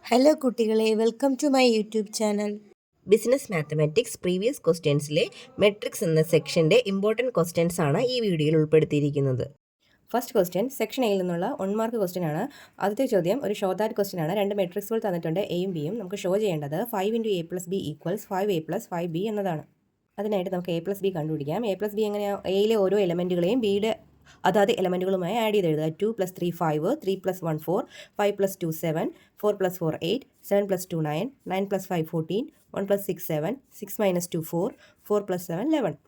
Hello കുട്ടികളെ, welcome to my YouTube channel. Business mathematics previous ക്വസ്റ്റ്യൻസിലെ matrix എന്ന സെക്ഷൻ്റെ ഇമ്പോർട്ടൻറ്റ് ക്വസ്റ്റ്യൻസ് ആണ് ഈ വീഡിയോയിൽ ഉൾപ്പെടുത്തിയിരിക്കുന്നത്. ഫസ്റ്റ് ക്വസ്റ്റ്യൻ സെക്ഷൻ എയിൽ നിന്നുള്ള 1 മാർക്ക് ക്വസ്റ്റ്യൻ ആണ്. ആദ്യത്തെ ചോദ്യം ഒരു ഷോ ദാറ്റ് ക്വസ്റ്റ്യൻ ആണ്. രണ്ട് മെട്രിക്സുകൾ തന്നിട്ടുണ്ട്, എയും ബിയും. നമുക്ക് ഷോ ചെയ്യേണ്ടത് 5 × a + b = 5a + 5b എന്നതാണ്. അതിനായിട്ട് നമുക്ക് a + b കണ്ടുപിടിക്കാം. a + b എങ്ങനെയാണ്? എയിലെ ഓരോ എലമെൻറ്റുകളെയും ബിയുടെ അതാത് എലമെൻറ്റുകളുമായി ആഡ് ചെയ്ത് എഴുതുക. 2 + 3 5, 3 + 1 4, 5 + 2 7, 4 + 4 8, 7 + 2 9, 9 + 5 14, 1 + 6 7, 6 - 2 4, 4 + 7 11.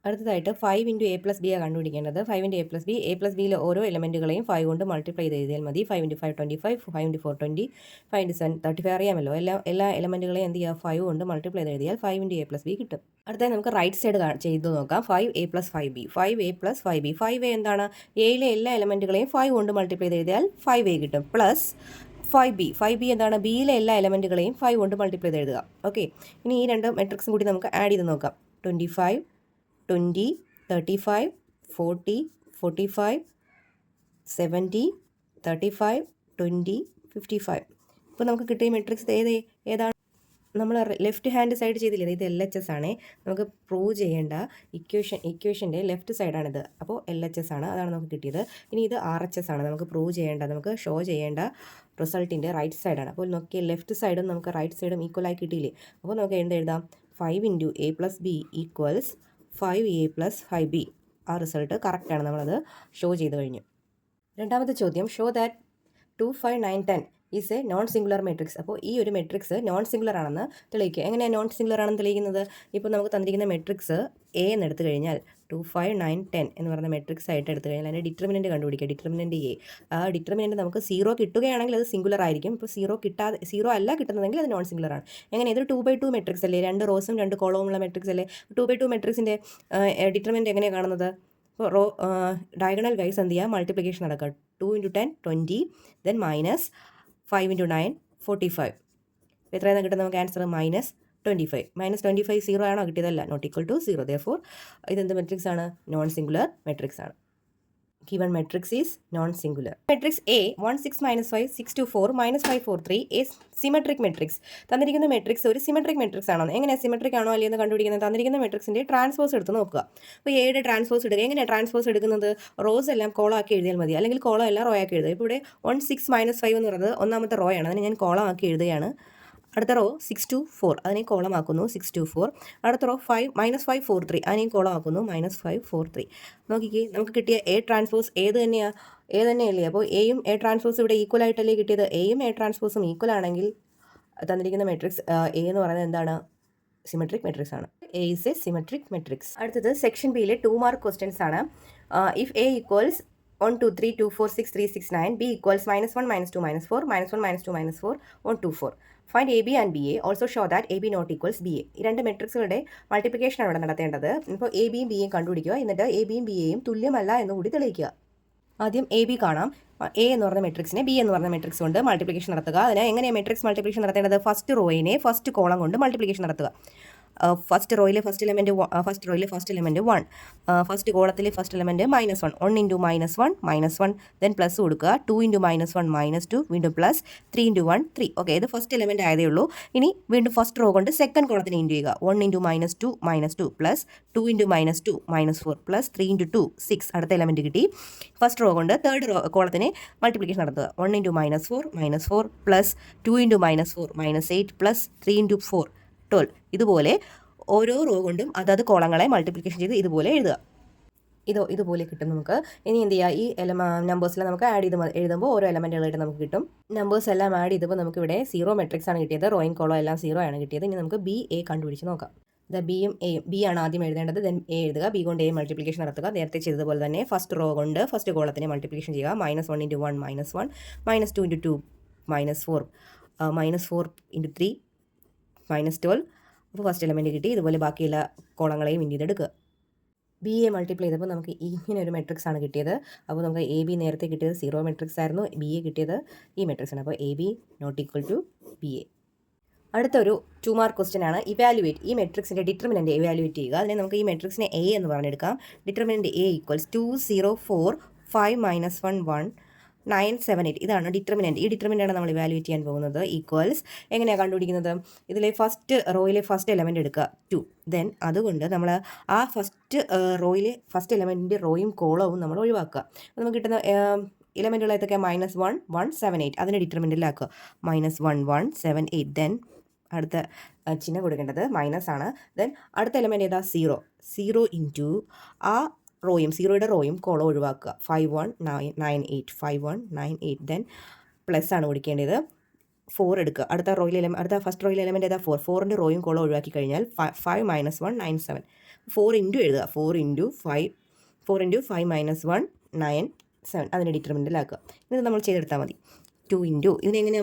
അടുത്തതായിട്ട് 5 × a + b ആണ് കണ്ടുപിടിക്കേണ്ടത്. 5 × a + b, a + bയിലെ ഓരോ എലമെൻറ്റുകളെയും 5 കൊണ്ട് മൾട്ടിപ്ലൈ ചെയ്ത് എഴുതിയാൽ മതി. 5 × 5 25, 5 × 4 20, 5 × 7 35 അറിയാമല്ലോ. എല്ലാ എലമെൻറ്റുകളെയും എന്ത് ചെയ്യുക? 5 കൊണ്ട് മൾട്ടിപ്ലൈ ചെയ്ത് എഴുതിയാൽ 5 × a + b കിട്ടും. അടുത്തത് നമുക്ക് റൈറ്റ് സൈഡ് ചെയ്ത് നോക്കാം. 5a + 5b, 5a + 5b. 5a എന്താണ്? എയിലെ എല്ലാ എലമെൻറ്റുകളെയും 5 കൊണ്ട് മൾട്ടിപ്ലൈ ചെയ്ത് എഴുതിയാൽ 5a കിട്ടും. പ്ലസ് 5b എന്താണ്? ബിയിലെ എല്ലാ എലമെൻറ്റുകളെയും 5 കൊണ്ട് മൾട്ടിപ്ലൈ ചെയ്ത് എഴുതുക. ഓക്കെ, ഇനി ഈ രണ്ട് മെട്രിക്സും കൂടി നമുക്ക് ആഡ് ചെയ്ത് നോക്കാം. 25, 20, 35, 40, 45, 70, 35, 20, 55. ഇപ്പോൾ നമുക്ക് കിട്ടിയ മെട്രിക്സ് ഏതാണ്? നമ്മൾ ലെഫ്റ്റ് ഹാൻഡ് സൈഡ് ചെയ്തില്ലേ, ഇത് LHS ആണ്. നമുക്ക് പ്രൂവ് ചെയ്യേണ്ട ഇക്വേഷൻ്റെ ലെഫ്റ്റ് സൈഡാണിത്. അപ്പോൾ LHS ആണ്, അതാണ് നമുക്ക് കിട്ടിയത്. ഇനി ഇത് RHS ആണ്. നമുക്ക് പ്രൂവ് ചെയ്യേണ്ട, നമുക്ക് ഷോ ചെയ്യേണ്ട റിസൾട്ടിൻ്റെ റൈറ്റ് സൈഡാണ്. അപ്പോൾ നോക്കിയ ലെഫ്റ്റ് സൈഡും നമുക്ക് റൈറ്റ് സൈഡും ഈക്വലായി കിട്ടിയില്ലേ. അപ്പോൾ നമുക്ക് എഴുതാം 5 × a + b = 5a + 5b. ആ റിസൾട്ട് കറക്റ്റാണ്, നമ്മളത് ഷോ ചെയ്ത് കഴിഞ്ഞു. രണ്ടാമത്തെ ചോദ്യം, show that 2 5 9 10 is A non singular matrix. അപ്പോൾ ഈ ഒരു മെട്രിക്സ് നോൺ സിംഗുലർ ആണെന്ന് തെളിയിക്കുക. എങ്ങനെയാണ് നോൺ സിംഗുലർ ആണെന്ന് തെളിയിക്കുന്നത്? ഇപ്പോൾ നമുക്ക് തന്നിരിക്കുന്ന മെട്രിക്സ് എ എന്ന് എടുത്തു കഴിഞ്ഞാൽ 2 5 9 10 എന്ന് പറയുന്ന മെട്രിക്സ് ആയിട്ട് എടുത്തു കഴിഞ്ഞാൽ അതിൻ്റെ ഡിറ്റർമിനൻറ്റ് കണ്ടുപിടിക്കുക. Determinant A. ആ ഡിറ്റർമിനൻറ്റ് നമുക്ക് 0 കിട്ടുകയാണെങ്കിൽ അത് സിംഗുലർ ആയിരിക്കും. ഇപ്പോൾ 0 അല്ല കിട്ടുന്നതെങ്കിൽ അത് നോൺ സിംഗുലർ ആണ്. എങ്ങനെ? ഇതൊരു 2/2 മെട്രിക്സ് അല്ലേ? 2 റോസും 2 കോളവുമുള്ള മെട്രിക്സ് അല്ലേ? 2/2 മെട്രിക്സിൻ്റെ ഡിറ്റർമിനൻറ്റ് എങ്ങനെയാണ് കാണുന്നത്? ഇപ്പോൾ ഡയഗണൽ വൈസ് എന്ത് ചെയ്യുക? മൾട്ടിപ്ലിക്കേഷൻ നടക്കുക. 2 × 10 20, ദെൻ മൈനസ് 5 × 9 45. എത്രയാണ് കിട്ടുന്നത് നമുക്ക് ആൻസർ? -25. -25 0 ആണോ കിട്ടിയതല്ല, നോട്ട് ഈക്വൽ ടു 0. ദെയർഫോർ ഇതെന്ത് മെട്രിക്സ് ആണ്? നോൺ സിംഗുലർ മെട്രിക്സ് ആണ്. Given matrix is non-singular. Matrix A 1 6 - 5 6 2 4 -5 4 3 a symmetric matrix. തന്നിരിക്കുന്ന മെട്രിക്സ് ഒരു സിമെട്രിക് മെട്രിക്സ് ആണോ? എങ്ങനെയാണ് സിമെട്രിക് ആണോ അല്ലയെന്ന് കണ്ടുപിടിക്കുന്നത്? തന്നിരിക്കുന്ന മെട്രിക്സിൻ്റെ ട്രാൻസ്പോസ് എടുത്ത് നോക്കുക. അപ്പോൾ എയുടെ ട്രാൻസ്പോസ് എടുക്കുക. എങ്ങനെയാണ് ട്രാൻസ്പോസ് എടുക്കുന്നത്? റോസ് എല്ലാം കോളം ആക്കി എഴുതിയാൽ മതി, അല്ലെങ്കിൽ കോളം എല്ലാം റോ ആക്കി എഴുതുക. ഇപ്പോൾ ഇവിടെ 1 6 - 5 എന്ന് പറയുന്നത് ഒന്നാമത്തെ റോ ആണ്, അതിന് ഞാൻ കോളം ആക്കി എഴുതുകയാണ്. അടുത്ത റോ 6 2 4, അതിനെ കോളമാക്കുന്നു 6 2 4. അടുത്ത റോ -5 4 3, അതിനെയും കോളമാക്കുന്നു -5 4 3. നോക്കിക്കേ, നമുക്ക് കിട്ടിയ എ ട്രാൻസ്പോസ് ഏത് തന്നെയാണ്? എ തന്നെയല്ലേ? അപ്പോൾ എയും എ ട്രാൻസ്പോസും ഇവിടെ ഈക്വൽ ആയിട്ടല്ലേ കിട്ടിയത്? എയും എ ട്രാൻസ്പോസും ഈക്വൽ ആണെങ്കിൽ തന്നിരിക്കുന്ന മെട്രിക്സ് എ എന്ന് പറയുന്നത് എന്താണ്? സിമെട്രിക് മെട്രിക്സ് ആണ്. A is A symmetric matrix. അടുത്തത് സെക്ഷൻ ബിയിലെ 2 മാർക്ക് ക്വസ്റ്റ്യൻസ് ആണ്. If A equals 1 2 3 2 4 6 3 6 9, b equals -1 -2 -4 -1 -2 -4 1 2 4. Find AB and BA. Also show that AB not equals BA. ഈ രണ്ട് മെട്രിക്സുകളുടെ മൾട്ടിപ്ലിക്കേഷനാണ് ഇവിടെ നടത്തേണ്ടത്. ഇപ്പോൾ ABയും BAയും കണ്ടുപിടിക്കുക. എന്നിട്ട് ABയും BAയും തുല്യമല്ല എന്ന് കൂടി തെളിയിക്കുക. ആദ്യം AB കാണാം. A എന്ന് പറഞ്ഞ മെട്രിക്സിനെ B എന്ന് പറഞ്ഞ മെട്രിക്സ് കൊണ്ട് മൾട്ടിപ്ലിക്കേഷൻ നടത്തുക. അതിന് എങ്ങനെയാണ് മെട്രിക്സ് മൾട്ടിപ്ലിക്കേഷൻ നടത്തേണ്ടത്? ഫസ്റ്റ് റോയിനെ ഫസ്റ്റ് കോളം കൊണ്ട് മൾട്ടിപ്ലിക്കേഷൻ നടത്തുക. ഫസ്റ്റ് റോയിലെ ഫസ്റ്റ് എലമെൻറ്റ് 1, ഫസ്റ്റ് കോളത്തിലെ ഫസ്റ്റ് എലമെൻറ്റ് -1, 1 × -1 -1, ദെൻ പ്ലസ് കൊടുക്കുക. 2 × -1 -2, വീണ്ടും പ്ലസ് 3 × 1 3. ഓക്കെ, ഇത് ഫസ്റ്റ് എലമെൻറ്റ് ആയതേ ഉള്ളൂ. ഇനി വീണ്ടും ഫസ്റ്റ് റോ കൊണ്ട് സെക്കൻഡ് കോളത്തിന് ഇൻറ്റു ചെയ്യുക. 1 × -2 പ്ലസ് 2 × -2 -4 പ്ലസ് 3 × 2 6. അടുത്ത എലമെൻറ്റ് കിട്ടി. ഫസ്റ്റ് റോ കൊണ്ട് തേർഡ് കോളത്തിന് മൾട്ടിപ്ലിക്കേഷൻ നടത്തുക. 1 × -4 പ്ലസ് 2 × -4 -8 പ്ലസ് 3 × 4 12. ഇതുപോലെ ഓരോ റോ കൊണ്ടും അതത് കോളങ്ങളെ മൾട്ടിപ്ലിക്കേഷൻ ചെയ്ത് ഇതുപോലെ എഴുതുക. ഇതുപോലെ കിട്ടും നമുക്ക്. ഇനി എന്ത് ചെയ്യുക? ഈ നമ്പേഴ്സിൽ നമുക്ക് ആഡ് ചെയ്ത് എഴുതുമ്പോൾ ഓരോ എലമെൻറ്റുകളായിട്ട് നമുക്ക് കിട്ടും. നമ്പേഴ്സ് എല്ലാം ആഡ് ചെയ്തപ്പോൾ നമുക്ക് ഇവിടെ 0 മെട്രിക്സ് ആണ് കിട്ടിയത്. റോയും കോളം എല്ലാം 0 ആണ് കിട്ടിയത്. ഇനി നമുക്ക് BA കണ്ടുപിടിച്ച് നോക്കാം. ബിയും എയും. ബി ആണ് ആദ്യം എഴുതേണ്ടത്, ദെൻ എ എഴുതുക. ബി കൊണ്ട് എ മൾട്ടിപ്ലിക്കേഷൻ നടത്തുക. നേരത്തെ ചെയ്തതുപോലെ തന്നെ ഫസ്റ്റ് റോ കൊണ്ട് ഫസ്റ്റ് കോളത്തിനെ മൾട്ടിപ്ലിക്കേഷൻ ചെയ്യുക. -1 × 1 -1, -2 × 2 -4, -4 × 3 -12. അപ്പോൾ ഫസ്റ്റ് എലമെൻറ്റ് കിട്ടി. ഇതുപോലെ ബാക്കിയുള്ള കോളങ്ങളെയും ഇൻഡ് ചെയ്തെടുക്കുക. BA മൾട്ടിപ്ലൈ ചെയ്തപ്പോൾ നമുക്ക് ഇങ്ങനെ ഒരു മെട്രിക്സ് ആണ് കിട്ടിയത്. അപ്പോൾ നമുക്ക് AB നേരത്തെ കിട്ടിയത് 0 മെട്രിക്സ് ആയിരുന്നു. BA കിട്ടിയത് ഈ മെട്രിക്സ് ആണ്. അപ്പോൾ AB not equal to BA. അടുത്തൊരു 2 മാർക്ക് ക്വസ്റ്റ്യൻ ആണ്. ഇവാലുവേറ്റ്. ഈ മെട്രിക്സിൻ്റെ ഡിറ്റർമിനൻറ്റ് ഇവാലുവേറ്റ് ചെയ്യുക. അതിനെ നമുക്ക് ഈ മെട്രിക്സിനെ A എന്ന് പറഞ്ഞെടുക്കാം. ഡിറ്റർമിനൻറ്റ് A ഈക്വൽസ് 2 0 4 5 -1 1 978 ഇതാണ് ഡിറ്റർമിനൻറ്റ്. ഈ ഡിറ്റർമിനൻ്റാണ് നമ്മൾ ഇവാലുവേറ്റ് ചെയ്യാൻ പോകുന്നത്. ഈക്വൽസ് എങ്ങനെയാണ് കണ്ടുപിടിക്കുന്നത്? ഇതിലെ ഫസ്റ്റ് റോയിലെ ഫസ്റ്റ് എലമെൻറ്റ് എടുക്കുക 2. ദെൻ അതുകൊണ്ട് നമ്മൾ ആ ഫസ്റ്റ് റോയിലെ ഫസ്റ്റ് എലമെൻറ്റിൻ്റെ റോയും കോളവും നമ്മൾ ഒഴിവാക്കുക. അപ്പോൾ നമുക്ക് കിട്ടുന്ന എലമെൻറ്റുകൾ ഏതൊക്കെ? -1 1 7 8 അതിനെ ഡിറ്റർമിനൻറ്റിലാക്കുക. -1 1 7 8. ദെൻ അടുത്ത ചിഹ്നം കൊടുക്കേണ്ടത് മൈനസ് ആണ്. ദെൻ അടുത്ത എലമെൻറ്റ് ഏതാ? 0 ഇൻറ്റു ആ റോയും സീറോയുടെ റോയും കോളം ഒഴിവാക്കുക. 5 1 9 9 8 5 1 9 8. ദെൻ പ്ലസ് ആണ് കൊടുക്കേണ്ടത്. 4 എടുക്കുക. അടുത്ത ഫസ്റ്റ് റോയിലെ എലമെൻറ്റ് ഏതാ? 4. 4ൻ്റെ റോയും കോളം ഒഴിവാക്കി കഴിഞ്ഞാൽ 5 -1 9 7. 4 ഇൻറ്റു എഴുതുക. 4 ഇൻറ്റു 5 -1 9 7 അതിൻ്റെ ഡിറ്റർമിനൻറ്റിലാക്കുക. ഇത് നമ്മൾ ചെയ്തെടുത്താൽ മതി. 2 ഇൻറ്റു ഇതിനെങ്ങനെ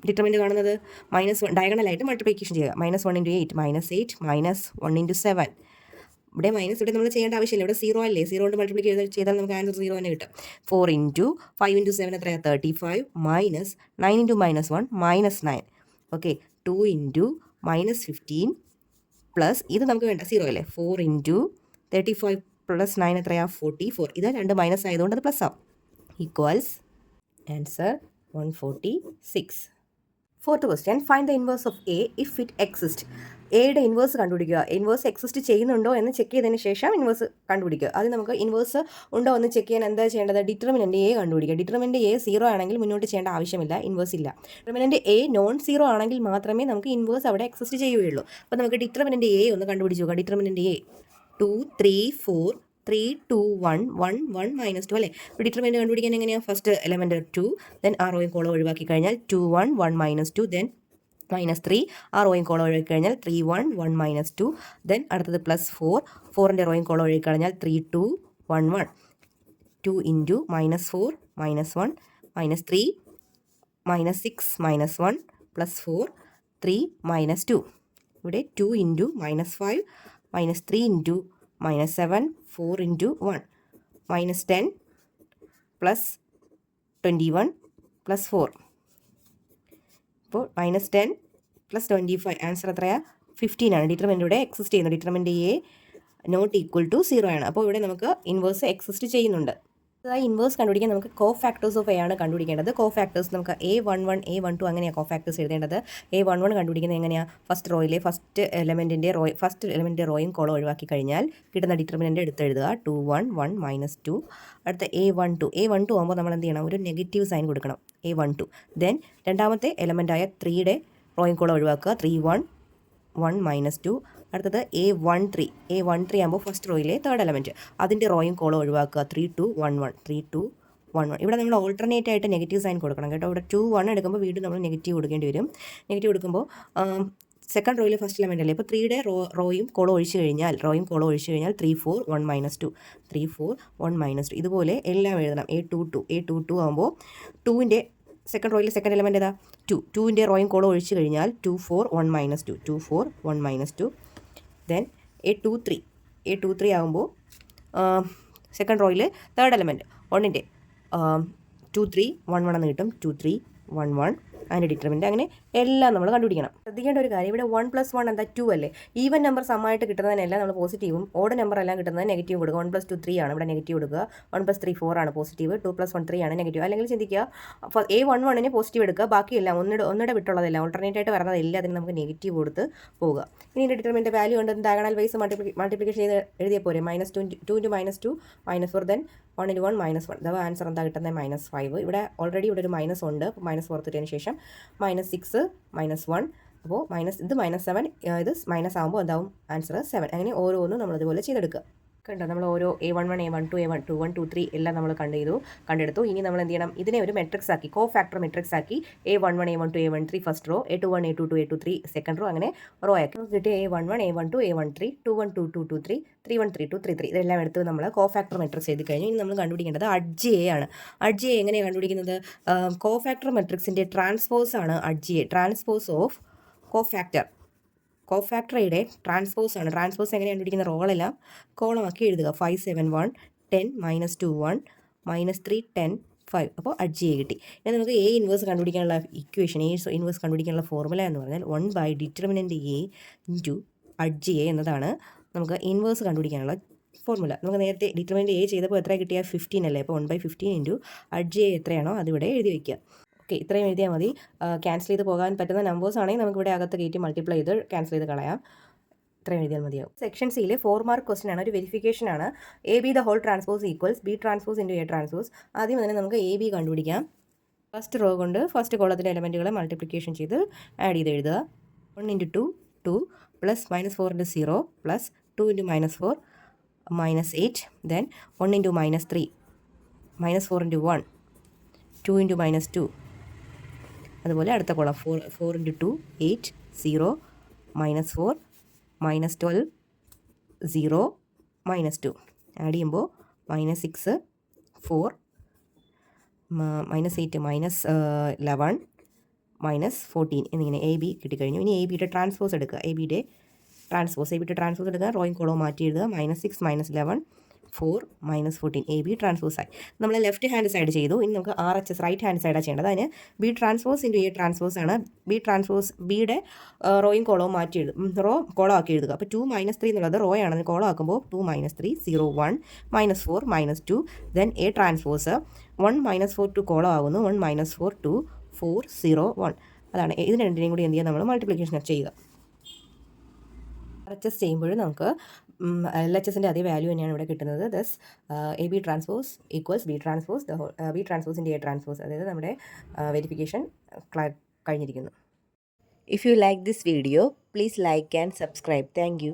ഡിറ്റർമിനൻറ്റ് കാണുന്നത്? -1 ഡയഗണലായിട്ട് മൾട്ടിപ്ലിക്കേഷൻ ചെയ്യുക. -1 ഇൻറ്റു 8 -8 -1 ഇൻറ്റു 7. ഇവിടെ മൈനസ് ഇവിടെ നമ്മൾ ചെയ്യേണ്ട ആവശ്യമില്ല. ഇവിടെ 0 അല്ലേ, 0 കൊണ്ട് മൾട്ടിപ്ലൈ ചെയ്താൽ നമുക്ക് ആൻസർ 0 തന്നെ കിട്ടും. 4 ഇൻറ്റു 5 ഇൻറ്റു 7 എത്രയാണ്? 35 minus 9 into -1 -9. Okay. 2 into -15 plus ഇത് നമുക്ക് വേണ്ട 0 അല്ലേ. 4 ഇൻറ്റു 35 പ്ലസ് 9 എത്രയാണ്? 44. ഇത് 2 മൈനസ് ആയതുകൊണ്ട് അത് പ്ലസ് ആവും. Equals answer 146. Fourth question, find the inverse of A if it exist. എയുടെ ഇൻവേഴ്സ് കണ്ടുപിടിക്കുക. ഇൻവേഴ്സ് എക്സിസ്റ്റ് ചെയ്യുന്നുണ്ടോ എന്ന് ചെക്ക് ചെയ്തതിന് ശേഷം ഇൻവേഴ്സ് കണ്ടുപിടിക്കുക. അത് നമുക്ക് ഇൻവേഴ്സ് ഉണ്ടോ എന്ന് ചെക്ക് ചെയ്യാൻ എന്താ ചെയ്യേണ്ടത്? ഡിറ്റർമിനൻ്റ് എ കണ്ടുപിടിക്കുക. ഡിറ്റർമിനൻ്റ് എ 0 ആണെങ്കിൽ മുന്നോട്ട് ചെയ്യേണ്ട ആവശ്യമില്ല, ഇൻവേഴ്സ് ഇല്ല. ഡിറ്റർമിനൻ്റ് എ നോൺ 0 ആണെങ്കിൽ മാത്രമേ നമുക്ക് ഇൻവേഴ്സ് അവിടെ എക്സിസ്റ്റ് ചെയ്യുകയുള്ളൂ. അപ്പോൾ നമുക്ക് ഡിറ്റർമിനൻ്റ് എ ഒന്ന് കണ്ടുപിടിച്ച് നോക്കാം. ഡിറ്റർമിനൻ്റ് എ 2 3 4 3 2 1 1 1 -2 അല്ലേ. ഇപ്പോൾ ഡിറ്റർമിനൻ്റ് കണ്ടുപിടിക്കാൻ എങ്ങനെയാണ്? ഫസ്റ്റ് എലമെൻറ്റ് 2, ദെൻ ആ റോയും കോളം ഒഴിവാക്കി കഴിഞ്ഞാൽ 2 1 1 -2, ദെൻ -3 ആ റോയും കോളം ഒഴിവാക്കി കഴിഞ്ഞാൽ 3 1 1 -2, ദെൻ അടുത്തത് +4 4ൻ്റെ റോയും കോളം ഒഴിവാക്കി കഴിഞ്ഞാൽ 3 2 1 1. 2 ഇൻറ്റു -4 -1 -3 -6 -1 +4 3 -2. ഇവിടെ 2 ഇൻറ്റു -5 -3 ഇൻറ്റു -7 4 ഇൻറ്റു 1 -10 +21 +4. ഇപ്പോൾ -10 +25 ആൻസർ എത്രയാണ്? 15 ആണ്. ഡിറ്റർമിനൻ്റ് ഇവിടെ എക്സിസ്റ്റ് ചെയ്യുന്നു. Determinant A not equal to 0 ആണ്. അപ്പോൾ ഇവിടെ നമുക്ക് ഇൻവേഴ്സ് എക്സിസ്റ്റ് ചെയ്യുന്നുണ്ട്. അതായത് ഇൻവേഴ്സ് കണ്ടുപിടിക്കാൻ നമുക്ക് കോ-ഫാക്ടേഴ്സ് ഓഫ് എ ആണ് കണ്ടുപിടിക്കേണ്ടത്. കോ-ഫാക്ടേഴ്സ് നമുക്ക് A11 A12 അങ്ങനെയാണ് കോ-ഫാക്ടേഴ്സ് എഴുതേണ്ടത്. A11 കണ്ടുപിടിക്കുന്നത് എങ്ങനെയാണ്? ഫസ്റ്റ് റോയിലെ ഫസ്റ്റ് എലമെൻറ്റിൻ്റെ റോയും കോളം ഒഴിവാക്കി കഴിഞ്ഞാൽ കിട്ടുന്ന ഡിറ്റർമിനൻ്റ് എടുത്തെഴുതുക. 2 1 1 -2. അടുത്ത A12 ആകുമ്പോൾ നമ്മൾ എന്ത് ചെയ്യണം? ഒരു നെഗറ്റീവ് സൈൻ കൊടുക്കണം. A12. ദെൻ രണ്ടാമത്തെ എലമെൻറ്റായ 3യുടെ റോയും കോളം ഒഴിവാക്കുക. 3 1 1 -2. അടുത്തത് A13 ആകുമ്പോൾ ഫസ്റ്റ് റോയിലെ തേർഡ് എലമെൻറ്റ് അതിൻ്റെ റോയും കോളം ഒഴിവാക്കുക. 3 2 1 1 3 2 1 1. ഇവിടെ നമ്മൾ ഓൾട്ടർനേറ്റ് ആയിട്ട് നെഗറ്റീവ് സൈൻ കൊടുക്കണം കേട്ടോ. ഇവിടെ 2 1 എടുക്കുമ്പോൾ വീണ്ടും നമ്മൾ നെഗറ്റീവ് കൊടുക്കേണ്ടി വരും. നെഗറ്റീവ് കൊടുക്കുമ്പോൾ സെക്കൻഡ് റോയിലെ ഫസ്റ്റ് എലമെൻ്റ് അല്ലേ. ഇപ്പോൾ 3യുടെ റോയും കോളം ഒഴിച്ച് കഴിഞ്ഞാൽ 3 4 1 -2 3 4 1 -2 ഇതുപോലെ എല്ലാം എഴുതണം. A22 ആകുമ്പോൾ 2ൻ്റെ സെക്കൻഡ് റോയിലെ സെക്കൻഡ് എലമെൻ്റ് ഏതാ? 2ൻ്റെ റോയും കോളം ഒഴിച്ച് കഴിഞ്ഞാൽ 2 4 1 -2 2 4 1 -2. ദെൻ A23 ആകുമ്പോൾ സെക്കൻഡ് റോയിൽ തേർഡ് എലമെൻറ്റ് 1ൻ്റെ 2 3 1 1 എന്ന് കിട്ടും. 2 3 1 1 അതിൻ്റെ ഡിറ്റർമിനൻ്റ്. അങ്ങനെ എല്ലാം നമ്മൾ കണ്ടുപിടിക്കണം. ശ്രദ്ധിക്കേണ്ട ഒരു കാര്യം, ഇവിടെ 1 + 1 എന്താ? 2 അല്ലേ. ഈവൻ നമ്പർ സമ്മായിട്ട് കിട്ടുന്നതിനെല്ലാം നമ്മൾ പോസിറ്റീവും, ഓഡ് നമ്പർ എല്ലാം കിട്ടുന്നത് നെഗറ്റീവും കൊടുക്കുക. 1 + 2 3 ആണ്, ഇവിടെ നെഗറ്റീവ് കൊടുക്കുക. 1 + 3 4 ആണ് പോസിറ്റീവ്. 2 + 1 3 ആണ് നെഗറ്റീവ്. അല്ലെങ്കിൽ ചിന്തിക്കുക, A11 പോസിറ്റീവ് എടുക്കുക, ബാക്കിയെല്ലാം ഒന്നിടെ വിട്ടുള്ളതെല്ലാം ഓൾട്ടർനേറ്റ് ആയിട്ട് വരുന്നതെല്ലാം അതിന് നമുക്ക് നെഗറ്റീവ് കൊടുത്ത് പോവുക. ഇനി ഇതിൻ്റെ ഡിറ്റർമിനൻ്റ് വാല്യൂ ഉണ്ട് ഡയഗണൽ വൈസ് മൾട്ടിപ്ലിക്കേഷൻ ചെയ്ത് എഴുതിയാൽ പോരെ. -2 ഇൻറ്റു -2 -4, ദെൻ 1 ഇൻറ്റു 1 -1. അഥവാ ആൻസർ എന്താ കിട്ടുന്നത്? -5. ഇവിടെ ഓൾറെഡി ഇവിടെ ഒരു മൈനസ് ഉണ്ട്. മൈനസ് ഓർത്തിട്ടതിന് ശേഷം -6 -1. അപ്പോൾ ഇത് -7 ഇത് മൈനസ് ആകുമ്പോൾ എന്താവും? ആൻസർ 7. അങ്ങനെ ഓരോന്നും നമ്മളിതുപോലെ ചെയ്തെടുക്കുക. കണ്ടോ, നമ്മൾ ഓരോ A11 A12 A1 1 2 3 എല്ലാം നമ്മൾ കണ്ടെടുത്തു. ഇനി നമ്മൾ എന്ത് ചെയ്യണം? ഇതിനെ ഒരു മെട്രിക്സ് ആക്കി, കോ-ഫാക്ടർ മെട്രിക്സ് ആക്കി A11 A12 A13 first row, A21 A22 A23 second row, അങ്ങനെ റോ ആക്കി കിട്ടിയ A11 A12 A13 21 22 23 31 32 33 ഇതെല്ലാം എടുത്ത് നമ്മൾ കോ-ഫാക്ടർ മെട്രിക്സ് എഴുതി കഴിഞ്ഞു. ഇനി നമ്മൾ കണ്ടുപിടിക്കേണ്ടത് അഡ്ജ് എ ആണ്. അഡ്ജ് എ എങ്ങനെയാണ് കണ്ടുപിടിക്കുന്നത്? കോ-ഫാക്ടർ മെട്രിക്സിൻ്റെ ട്രാൻസ്പോസ് ആണ് അഡ്ജ് എ. ട്രാൻസ്പോസ് ഓഫ് കോഫാക്ടറയുടെ ട്രാൻസ്പോസ് ആണ്. ട്രാൻസ്പോസ് എങ്ങനെയാണ് കണ്ടുപിടിക്കുന്ന? റോളെല്ലാം കോളമാക്കി എഴുതുക. 5 7 1 10 -2 1 -3 10 5. അപ്പോൾ അഡ്ജ് എ കിട്ടി. ഇനി നമുക്ക് എ ഇൻവേഴ്സ് കണ്ടുപിടിക്കാനുള്ള ഇക്വേഷൻ, എ ഇൻവേഴ്സ് കണ്ടുപിടിക്കാനുള്ള ഫോർമുല എന്ന് പറഞ്ഞാൽ 1/ഡിറ്റർമിനൻ്റ് എ ഇൻറ്റു അഡ്ജ് എ എന്നതാണ് നമുക്ക് ഇൻവേഴ്സ് കണ്ടുപിടിക്കാനുള്ള ഫോർമുല നമുക്ക് നേരത്തെ ഡിറ്റർമിനൻ്റ് എ ചെയ്തപ്പോൾ എത്ര കിട്ടിയ 15 അല്ലേ, അപ്പോൾ 1/15 ഇൻറ്റു അഡ്ജ് എ എത്രയാണോ അതിവിടെ എഴുതി വയ്ക്കുക. ഓക്കെ, ഇത്രയും എഴുതിയാൽ മതി. ക്യാൻസൽ ചെയ്ത് പോകാൻ പറ്റുന്ന നമ്പേഴ്സ് ആണെങ്കിൽ നമുക്കിവിടെ അകത്ത് കയറ്റി മൾട്ടിപ്ലൈ ചെയ്ത് ക്യാൻസൽ ചെയ്ത് കളയാം. ഇത്രയും എഴുതിയാൽ മതിയാവും. സെക്ഷൻ സിയിലെ 4 മാർക്ക് ക്വസ്റ്റൻ ആണ്, ഒരു വെരിഫിക്കേഷൻ ആണ്. A B the whole transpose equals B transpose into A transpose. ആദ്യം തന്നെ നമുക്ക് എ ബി കണ്ടുപിടിക്കാം. ഫസ്റ്റ് റോ കൊണ്ട് ഫസ്റ്റ് കോളത്തിൻ്റെ എലമെൻറ്റുകളെ മൾട്ടിപ്ലിക്കേഷൻ ചെയ്ത് ആഡ് ചെയ്ത് എഴുതുക. 1 into 2 2 plus -4 into 0 plus 2 into -4 -8 then 1 into -3 -4 into 1 2 into -2. അതുപോലെ അടുത്ത കോളം 4 ഇൻറ്റു 2 8 0 -4 -12 0 -2 ആഡ് ചെയ്യുമ്പോൾ -6 4 -8 -11 -14 എന്നിങ്ങനെ എ ബി കിട്ടിക്കഴിഞ്ഞു. ഇനി എ ബിയുടെ ട്രാൻസ്പോസ് എടുക്കുക. എ ബിയുടെ ട്രാൻസ്പോസ് എടുക്കുക. റോയിങ് കോളം മാറ്റി എഴുതുക. -6 -11 4 -14 എ ബി ട്രാൻസ്പോസ് ആയി. നമ്മൾ ലെഫ്റ്റ് ഹാൻഡ് സൈഡ് ചെയ്തു. ഇനി നമുക്ക് RHS റൈറ്റ് ഹാൻഡ് സൈഡാണ് ചെയ്യേണ്ടത്. അതിന് B transpose into A transpose ആണ്. ബി ട്രാൻസ്പോസ് ബിയുടെ റോയിങ് കോളവും മാറ്റി എഴുതും. റോ കോളം ആക്കി എഴുതുക. അപ്പോൾ 2 -3 എന്നുള്ളത് റോ ആണെന്ന് കോളം ആക്കുമ്പോൾ 2 -3 0 1 -4 -2 ദെൻ എ ട്രാൻസ്പോസ് 1 -4 2 കോളം ആകുന്നു. 1 -4 2 4 0 1 അതാണ്. ഇതിന് രണ്ടിനെയും കൂടി എന്ത് ചെയ്യുക, നമ്മൾ മൾട്ടിപ്ലിക്കേഷൻ ചെയ്യുക. RHS ചെയ്യുമ്പോൾ നമുക്ക് LHSൻ്റെ അതേ വാല്യൂ തന്നെയാണ് ഇവിടെ കിട്ടുന്നത്. Thus A B transpose equals B transpose B ട്രാൻസ്പോസിൻ്റെ എ ട്രാൻസ്പോസ്. അതായത് നമ്മുടെ വെരിഫിക്കേഷൻ കഴിഞ്ഞിരിക്കുന്നു. If you like this video, please like and subscribe. Thank you.